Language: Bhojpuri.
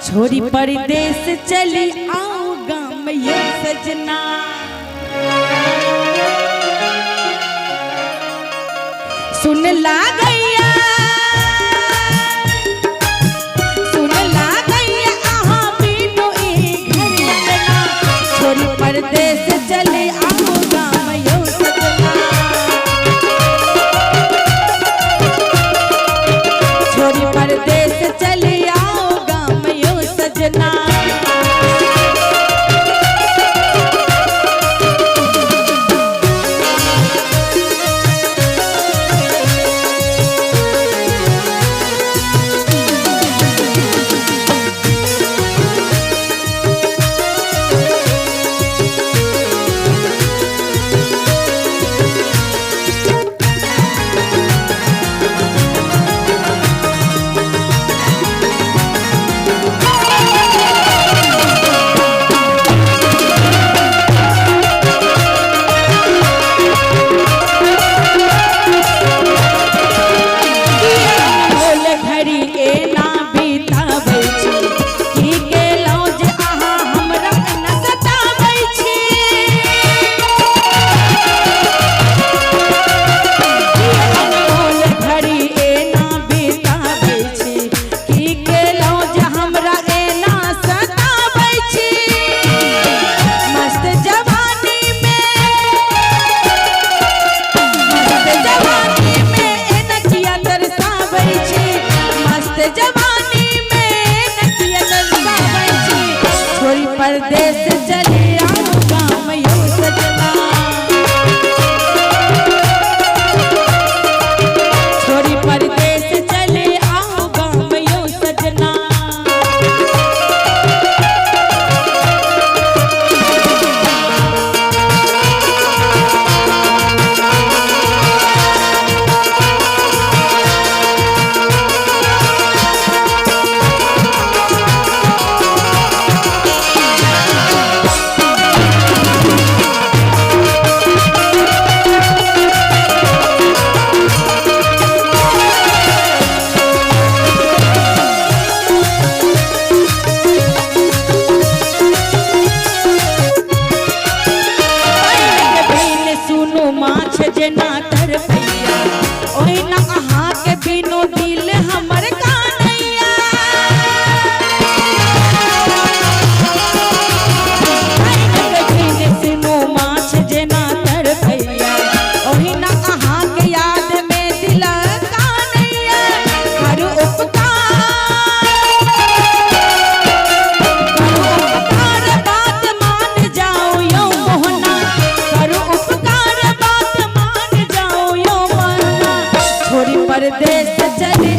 छोरी परदेस चली आओ गाम ये सजना। सुन ला गैया आहा बीनो ई घर लगना। छोरी परदेस चली आओ गाम ये सजना। छोरी परदेस चली आओ गाम ये सजना। परदेस चले आओ गाम यो सजना। छोरी परदेस चले आओ गाम यो सजना। जना तर भैया ओही ना अहाँ के बिनो दिल हमर कानैया। सुनो माछ जना तर भैया ओही ना अहाँ के याद में दिल कानैया। हर उपकार बात मान जाओ यो मोहना। हर उपकार परदेस चले